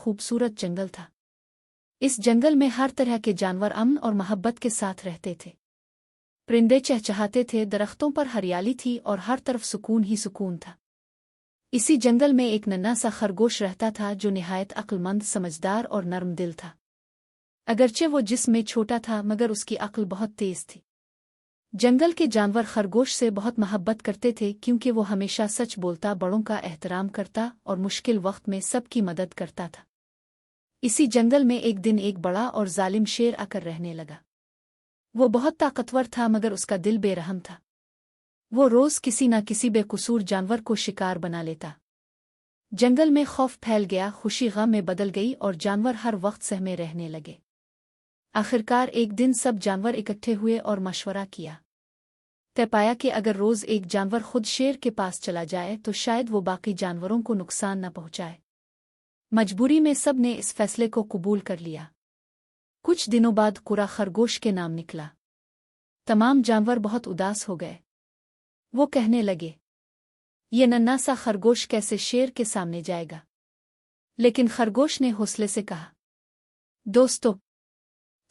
खूबसूरत जंगल था। इस जंगल में हर तरह के जानवर अमन और मोहब्बत के साथ रहते थे। परिंदे चहचहाते थे, दरख्तों पर हरियाली थी और हर तरफ सुकून ही सुकून था। इसी जंगल में एक नन्हा सा खरगोश रहता था जो निहायत अक्लमंद, समझदार और नर्म दिल था। अगरचे वो जिस्म में छोटा था मगर उसकी अक्ल बहुत तेज थी। जंगल के जानवर खरगोश से बहुत मोहब्बत करते थे क्योंकि वो हमेशा सच बोलता, बड़ों का एहतराम करता और मुश्किल वक्त में सबकी मदद करता था। इसी जंगल में एक दिन एक बड़ा और जालिम शेर आकर रहने लगा। वो बहुत ताकतवर था मगर उसका दिल बेरहम था। वो रोज किसी न किसी बेकसूर जानवर को शिकार बना लेता। जंगल में खौफ फैल गया, खुशी गम में बदल गई और जानवर हर वक्त सहमे रहने लगे। आखिरकार एक दिन सब जानवर इकट्ठे हुए और मशवरा किया। तय पाया कि अगर रोज एक जानवर खुद शेर के पास चला जाए तो शायद वो बाकी जानवरों को नुकसान न पहुंचाए। मजबूरी में सब ने इस फैसले को कबूल कर लिया। कुछ दिनों बाद कुरा खरगोश के नाम निकला। तमाम जानवर बहुत उदास हो गए। वो कहने लगे, ये नन्हा सा खरगोश कैसे शेर के सामने जाएगा। लेकिन खरगोश ने हौसले से कहा, दोस्तों,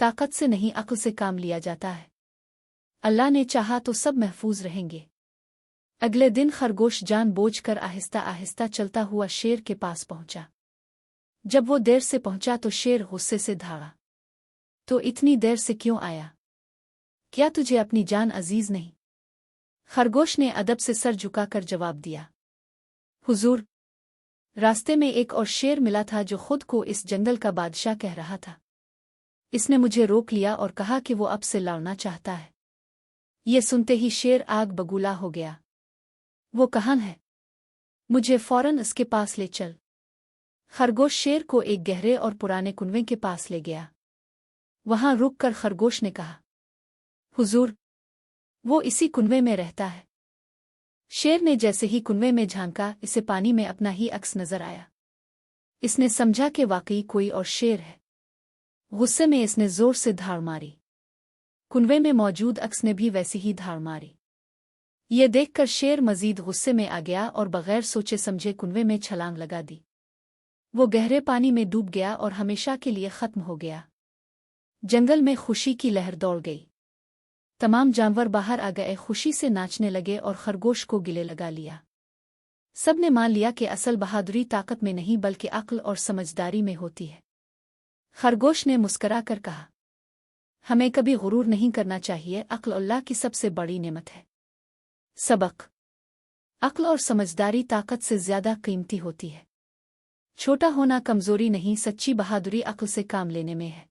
ताकत से नहीं अक्ल से काम लिया जाता है। अल्लाह ने चाहा तो सब महफूज रहेंगे। अगले दिन खरगोश जानबूझकर आहिस्ता आहिस्ता चलता हुआ शेर के पास पहुंचा। जब वो देर से पहुंचा तो शेर गुस्से से धाड़ा, तो इतनी देर से क्यों आया? क्या तुझे अपनी जान अजीज नहीं? खरगोश ने अदब से सर झुकाकर जवाब दिया, हुजूर, रास्ते में एक और शेर मिला था जो खुद को इस जंगल का बादशाह कह रहा था। इसने मुझे रोक लिया और कहा कि वो अब से लड़ना चाहता है। ये सुनते ही शेर आग बगूला हो गया। वो कहाँ है? मुझे फौरन इसके पास ले चल। खरगोश शेर को एक गहरे और पुराने कुनवे के पास ले गया। वहां रुककर खरगोश ने कहा, हुजूर, वो इसी कुनवे में रहता है। शेर ने जैसे ही कुनवे में झांका, इसे पानी में अपना ही अक्स नजर आया। इसने समझा कि वाकई कोई और शेर है। गुस्से में इसने जोर से धाड़ मारी। कुनवे में मौजूद अक्स ने भी वैसी ही धाड़ मारी। ये देखकर शेर मजीद गुस्से में आ गया और बगैर सोचे समझे कुनवे में छलांग लगा दी। वो गहरे पानी में डूब गया और हमेशा के लिए खत्म हो गया। जंगल में खुशी की लहर दौड़ गई। तमाम जानवर बाहर आ गए, खुशी से नाचने लगे और खरगोश को गिले लगा लिया। सब ने मान लिया कि असल बहादुरी ताकत में नहीं बल्कि अक्ल और समझदारी में होती है। खरगोश ने मुस्कराकर कहा, हमें कभी गुरूर नहीं करना चाहिए। अक्ल अल्लाह की सबसे बड़ी नेमत है। सबक: अक्ल और समझदारी ताकत से ज्यादा कीमती होती है। छोटा होना कमजोरी नहीं, सच्ची बहादुरी अक्ल से काम लेने में है।